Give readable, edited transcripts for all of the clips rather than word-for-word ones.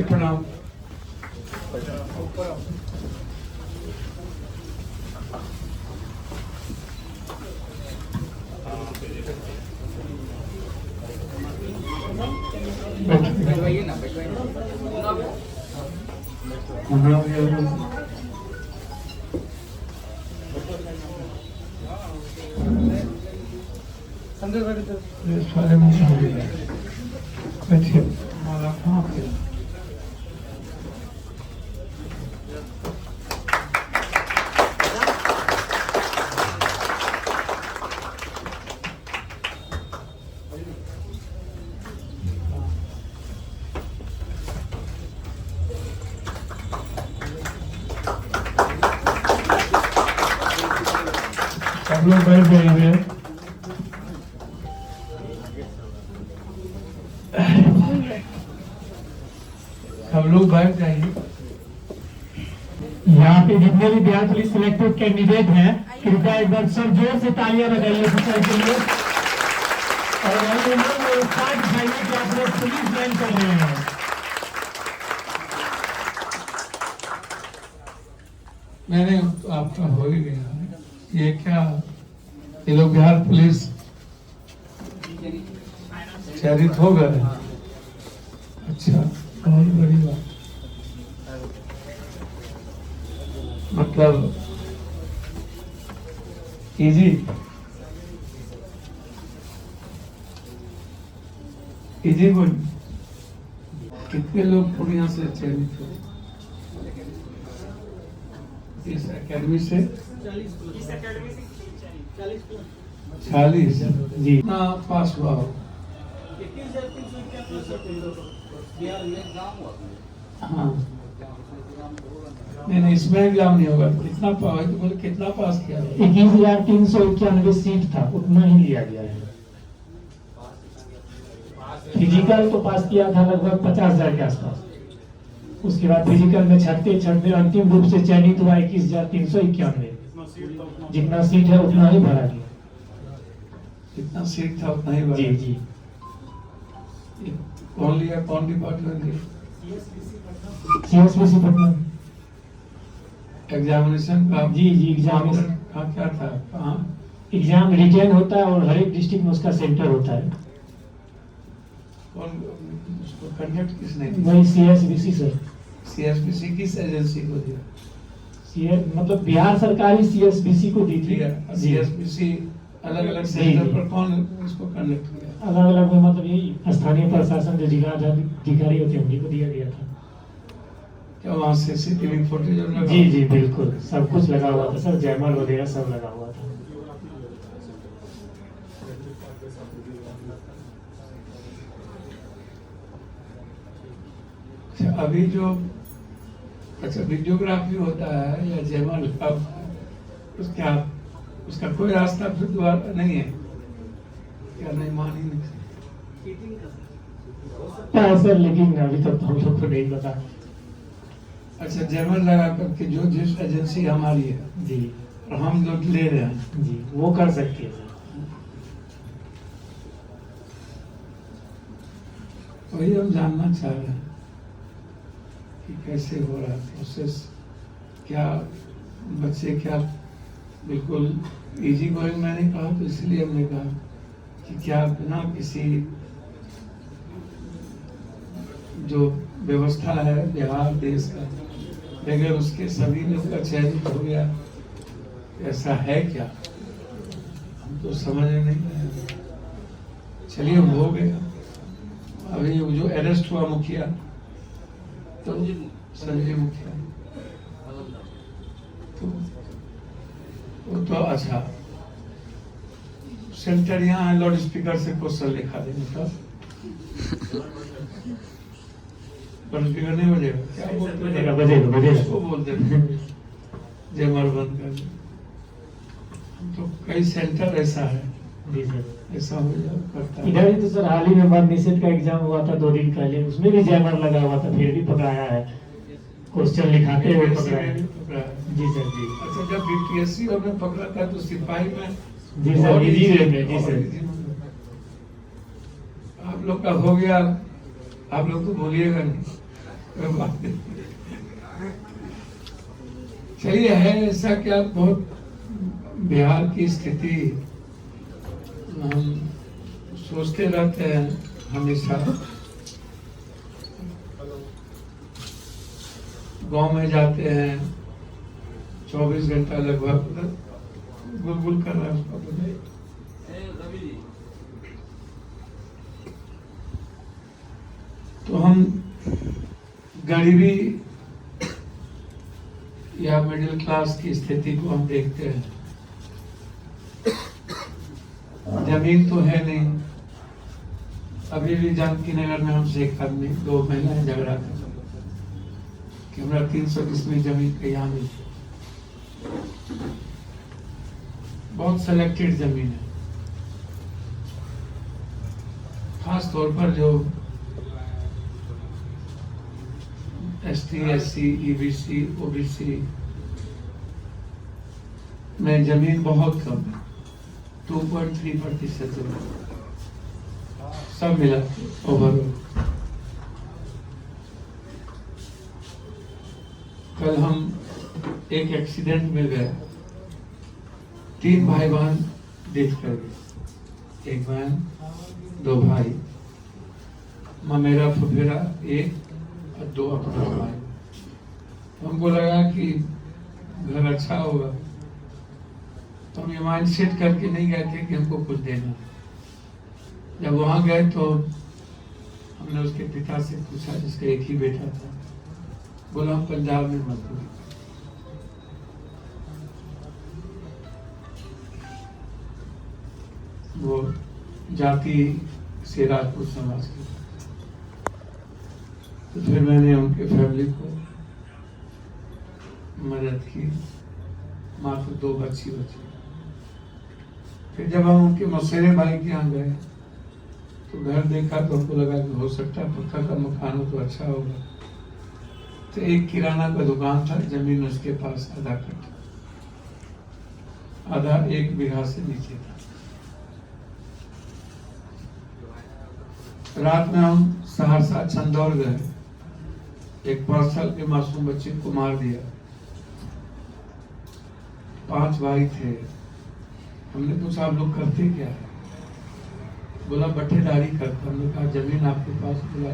प्रणाम। बैठवाइए ना, बैठवाइए। सारे बैठिए। माला कहाँ पे? सब लोग बैठ जाएंगे। सब लोग बैठ जाइए। यहाँ पे जितने भी बिहार पुलिस सिलेक्टेड कैंडिडेट हैं, कृपया एक बार सब जोर से तालियां बजाइए सर के लिए। और स्टार्ट दिखाइए कि आप लोग पुलिस लाइन कर रहे हैं। मैंने आपका हो ही गया। ये क्या, ये लोग बिहार पुलिस चयनित हो गए? अच्छा, बहुत बड़ी बात। मतलब इजी इजी बोल। कितने लोग पूर्णिया से चयनित हुए इस एकेडमी से? 40 जी। ना पास हुआ हो? हाँ, नहीं इसमें एग्जाम नहीं होगा। कितना बोले कितना पास किया? 21,391 सीट था, उतना ही लिया गया है। फिजिकल तो पास किया था लगभग 50,000 के आसपास। उसके बाद फिजिकल में छठते अंतिम रूप से चयनित हुआ 21,391। जितना सीट है उतना ही भरा गया। जितना सीट था उतना ही भरा। जी जी। कौन लिया, कौन डिपार्टमेंट लिया? CSBC पटना। एग्जामिनेशन का? जी जी, एग्जामिनेशन का क्या था? कहाँ एग्जाम रिटेन होता है और हर एक डिस्ट्रिक्ट में उसका सेंटर होता है। कौन उसको कंडक्ट किसने किया? वही CSBC सर। CSBC किस एजेंसी को दिया? मतलब बिहार सरकार ही CSBC को दी थी। CSBC अलग अलग सेंटर पर कौन इसको कंडक्ट किया? अलग अलग में मतलब यही स्थानीय प्रशासन जो अधिकारी होते हैं उन्हीं को दिया गया था। क्या वहाँ CCTV फुटेज लगा? जी जी बिल्कुल, सब कुछ लगा हुआ था सर, जयमाल वगैरह सब लगा हुआ था। अच्छा, अभी जो वीडियोग्राफी होता है या जयमाल का, उसका कोई रास्ता फिर दोबारा नहीं है क्या? नहीं, मान ही नहीं सर, लेकिन अभी तक हम लोग को नहीं पता। अच्छा, जयमाल लगा करके जो जिस एजेंसी हमारी है जी और हम लोग ले रहे हैं जी, वो कर सकती है सर। तो वही हम जानना चाह रहे हैं कि कैसे हो रहा है प्रोसेस, क्या बच्चे क्या बिल्कुल इजी गोइंग मैंने कहा तो इसलिए हमने कहा कि क्या बिना किसी जो व्यवस्था है बिहार देश का बगैर उसके सभी लोग का चयनित हो गया, ऐसा है क्या, हम तो समझ नहीं आया। चलिए हो गया। अभी जो अरेस्ट हुआ मुखिया तो संजय मुखिया तो वो तो अच्छा सेंटर यहाँ लाउड स्पीकर से क्वेश्चन लिखा देंगे तब लाउड स्पीकर नहीं बजेगा, क्या बोलते बजेगा उसको बोलते जय बंद कर दे। तो कई सेंटर ऐसा है, जी सर। ऐसा हो करता है। इधर ही तो सर हाल ही में मद निषेध का एग्जाम हुआ था 2 दिन पहले, उसमें भी जैमर लगा हुआ था, फिर भी पकड़ाया है, क्वेश्चन लिखाते हुए पकड़ाया। जी सर जी। अच्छा, जब बीपीएससी में पकड़ा था तो सिपाही में जी सर में जी सर। आप लोग का हो गया, आप लोग तो बोलिएगा नहीं, कोई बात नहीं। चलिए है ऐसा क्या, बहुत बिहार की स्थिति हम सोचते रहते हैं हमेशा। गांव में जाते हैं 24 घंटा लगभग गुलगुल कर रहा है उसका तो नहीं। तो हम गरीबी या मिडिल क्लास की स्थिति को हम देखते हैं। जमीन तो है नहीं। अभी भी जानकी नगर में हमसे एक आदमी 2 महिलाएं झगड़ा कर कि हमारा 300 किस्में जमीन के यहाँ मिली। बहुत सेलेक्टेड जमीन है, खास तौर पर जो ST, SC, EBC, OBC में जमीन बहुत कम है, 2.3% जमीन सब मिला ओवरऑल। कल हम एक एक्सीडेंट में गए, 3 भाई बहन डेथ कर गए, 1 बहन 2 भाई, ममेरा फुफेरा 1 और 2 अपना भाई। हमको लगा कि घर अच्छा होगा, तो हम ये माइंड सेट करके नहीं गए थे कि हमको कुछ देना। जब वहां गए तो हमने उसके पिता से पूछा, जिसका एक ही बेटा था, बोला हम पंजाब में मजदूर। वो जाति से राजपूत समाज के, तो फिर मैंने उनके फैमिली को मदद की, मात्र 2 बच्ची बची। फिर जब हम उनके मौसेरे भाई के यहाँ गए तो घर देखा तो हमको लगा कि हो सकता है पक्का का मकान हो तो अच्छा होगा। तो एक किराना का दुकान था, जमीन उसके पास आधा कट्ठा, आधा 1 बीघा से नीचे था। रात में हम सहरसा चंदौर गए, एक 5 साल के मासूम बच्चे को मार दिया। 5 भाई थे। हमने पूछा आप लोग करते क्या है? बोला बटेदारी करते। हमने कहा जमीन आपके पास? बोला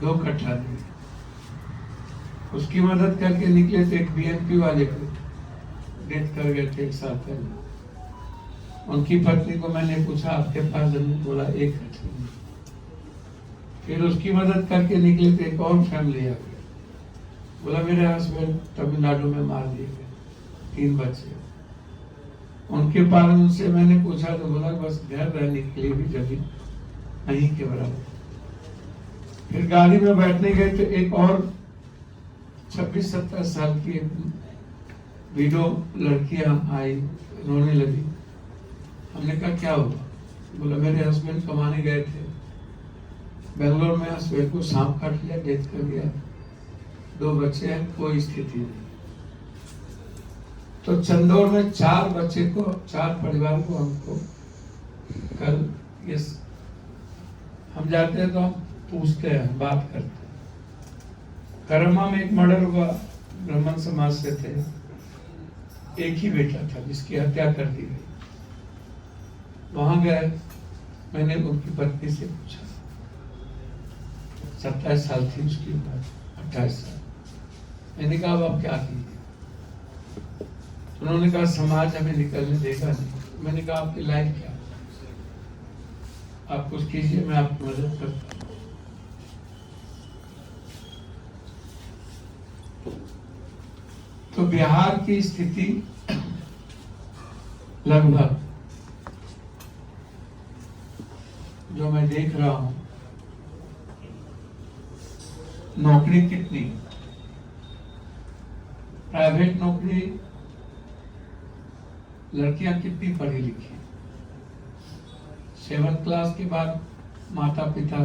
2 कट्ठा दी। उसकी मदद करके निकले तो एक BNP वाले को डेथ कर गए थे 1 साल पहले। उनकी पत्नी को मैंने पूछा आपके पास जमीन? बोला 1 कट्ठा। फिर उसकी मदद करके निकले तो एक और फैमिली आ गई। बोला मेरे हस्बैंड तमिलनाडु में मार दिए गए, 3 बच्चे। उनके पास उनसे मैंने पूछा तो बोला बस घर रहने के लिए भी जमीन नहीं के बराबर। फिर गाड़ी में बैठने गए तो एक और 26-27 साल की विडो लड़कियां आई, रोने लगी। हमने कहा क्या हुआ? बोला मेरे हस्बैंड कमाने गए थे बेंगलोर में, हस्बैंड को सांप काट लिया, डेथ कर गया, 2 बच्चे हैं, कोई स्थिति नहीं। तो चंदौर में 4 बच्चे को, 4 परिवार को हमको कल हम जाते हैं तो हम पूछते हैं, बात करते हैं। करमा में एक मर्डर हुआ, ब्राह्मण समाज से थे, एक ही बेटा था जिसकी हत्या कर दी गई। वहां गए, मैंने उनकी पत्नी से पूछा, 27 साल थी उसकी उम्र, 28 साल। मैंने कहा अब आप क्या कीजिए? उन्होंने कहा समाज हमें निकलने देगा नहीं। मैंने कहा आपकी लाइफ क्या, आप कुछ कीजिए, मैं आपकी मदद करता हूँ। तो बिहार की स्थिति लगभग जो मैं देख रहा हूं, नौकरी कितनी, प्राइवेट नौकरी, लड़कियां कितनी पढ़ी लिखी, 7th क्लास के बाद माता पिता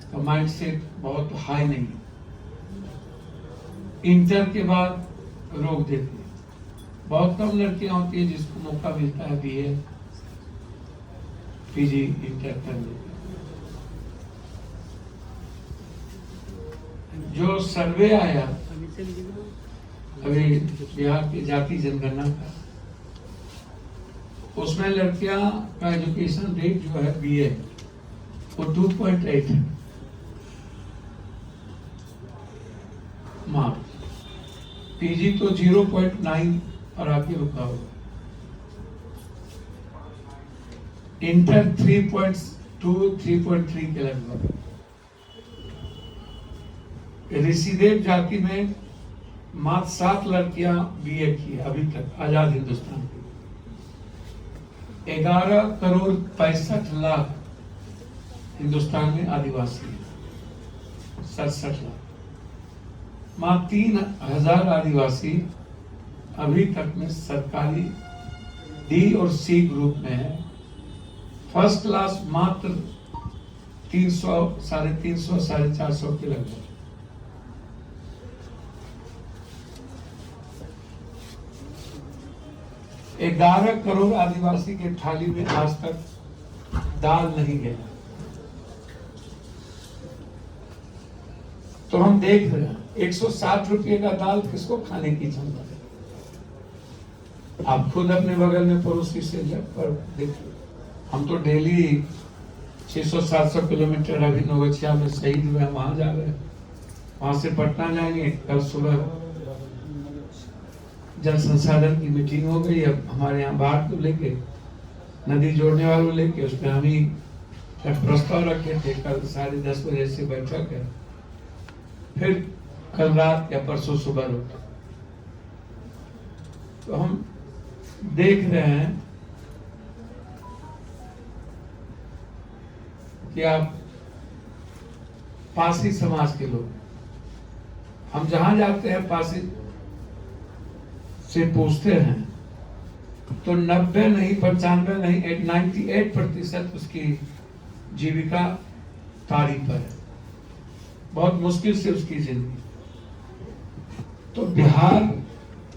का माइंड सेट बहुत हाई नहीं, इंटर के बाद रोक देते हैं। बहुत कम लड़कियां होती है जिसको मौका मिलता है बीए पीजी इंटर करने का। जो सर्वे आया अभी बिहार की जाति जनगणना का, उसमें लड़कियां का एजुकेशन रेट जो है बीए वो 2.8 है मार्क्स, पीजी तो 0.9 और आगे रुका हुआ, इंटर 3.2 3.3 के लगभग। ऋषिदेव जाति में मात्र 7 लड़कियां बीए की अभी तक आजाद हिंदुस्तान की। 11 करोड़ 65 लाख हिंदुस्तान में आदिवासी है, 67 लाख, मात्र 3000 आदिवासी अभी तक में सरकारी डी और सी ग्रुप में है। फर्स्ट क्लास मात्र 300 350 450 के लगभग। एक 11 करोड़ आदिवासी के थाली में आज तक दाल नहीं गया। तो हम देख रहे हैं 160 रुपये का दाल किसको खाने की क्षमता है? आप खुद अपने बगल में पड़ोसी से पर देखिए, हम तो डेली 600-700 किलोमीटर अभी नवगछिया में शहीद हुए, वहां जा रहे हैं, वहां से पटना जाएंगे। कल सुबह जल संसाधन की मीटिंग हो गई। अब हमारे यहाँ बाढ़ को लेके, नदी जोड़ने वालों लेके, उसमें हम ही एक प्रस्ताव रखे थे। कल 10:30 बजे से बैठक है, फिर कल रात या परसों सुबह रुक। तो हम देख रहे हैं कि आप पासी समाज के लोग, हम जहां जाते हैं पासी से पूछते हैं तो 90 नहीं, 95 नहीं, 98% उसकी जीविका तारी पर है, बहुत मुश्किल से उसकी जिंदगी। तो बिहार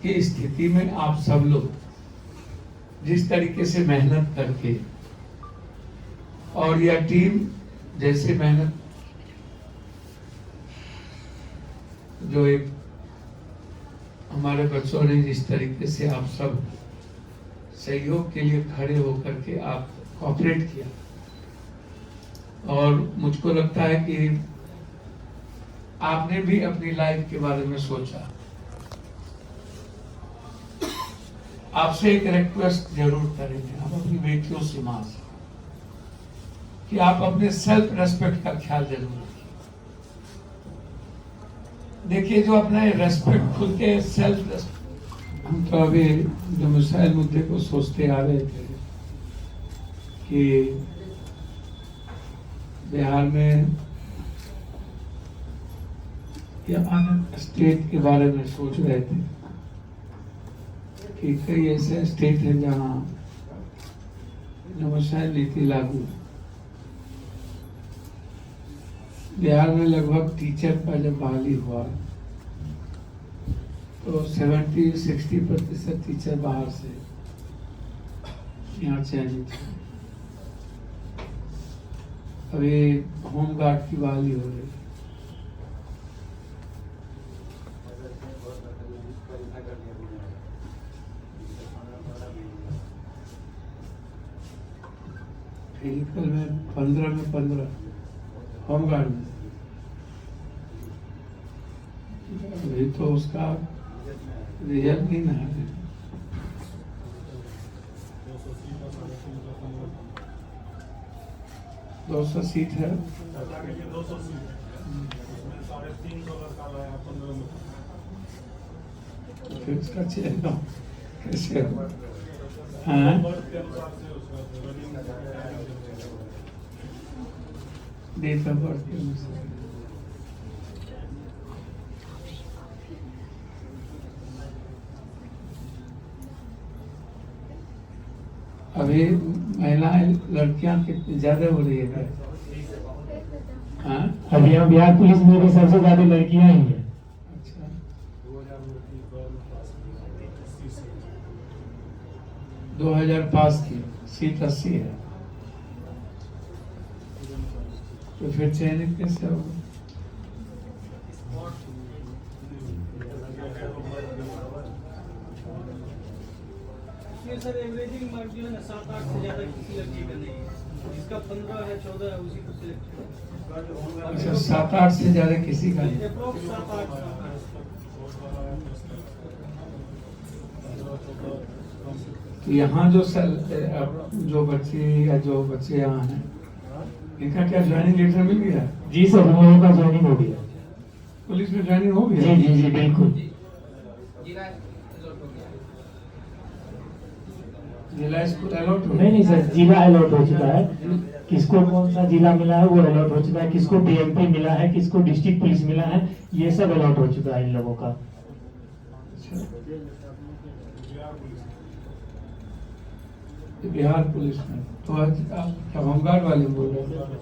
की स्थिति में आप सब लोग जिस तरीके से मेहनत करके, और यह टीम जैसे मेहनत, जो एक हमारे बच्चों ने जिस तरीके से आप सब सहयोग के लिए खड़े होकर के आप कोऑपरेट किया, और मुझको लगता है कि आपने भी अपनी लाइफ के बारे में सोचा। आपसे एक रिक्वेस्ट जरूर करेंगे हम अपनी बेटियों से, मां से, कि आप अपने सेल्फ रेस्पेक्ट का ख्याल जरूर रखिए। देखिए, जो अपना रेस्पेक्ट, खुद के सेल्फ रेस्पेक्ट, हम तो अभी जो मिसाइल मुद्दे को सोचते आ रहे थे कि बिहार में या अन्य स्टेट के बारे में सोच रहे थे कि कई ऐसे स्टेट हैं जहां मिसाइल नीति लागू है। बिहार में लगभग टीचर का जब बहाली हुआ तो 70-60% टीचर बाहर से यहाँ चयनित थे। अभी होमगार्ड की बहाली हो रही है। फिजिकल में 15 होमगार्ड में अभी तो उसका रिजल्ट नहीं ना है। 200 सीट है। फिर उसका चेहरा कैसे हो? हाँ डेट ऑफ बर्थ के अनुसार अभी महिलाएं लड़कियां कितनी ज्यादा हो रही है? हाँ अभी यहाँ बिहार पुलिस में भी सबसे ज्यादा लड़कियां ही हैं। अच्छा 2000 पास की सीट 80 है, तो फिर चयनित कैसे होगा? सर एवरेजिंग मार्क जो है ना 7-8 से ज्यादा किसी लड़की का नहीं है, जिसका 15 है 14 है उसी को सिलेक्ट। अच्छा 7-8 से ज्यादा किसी का नहीं। अप्रोक्स 7-8। तो यहाँ जो बच्चे यहाँ हैं इनका क्या ज्वाइनिंग लेटर मिल गया? जी सर, हम लोगों का ज्वाइनिंग हो गया। पुलिस में ज्वाइनिंग हो गया? जी जी जी बिल्कुल। जिला स्कूल अलॉट हो? नहीं सर, जिला अलॉट हो चुका है। किसको कौन सा जिला मिला है वो अलॉट हो चुका है, किसको डीएमपी मिला है, किसको डिस्ट्रिक्ट पुलिस मिला है, ये सब अलॉट हो चुका है इन लोगों का। अच्छा बिहार पुलिस में तो आज आप होमगार्ड वाले बोल रहे हैं?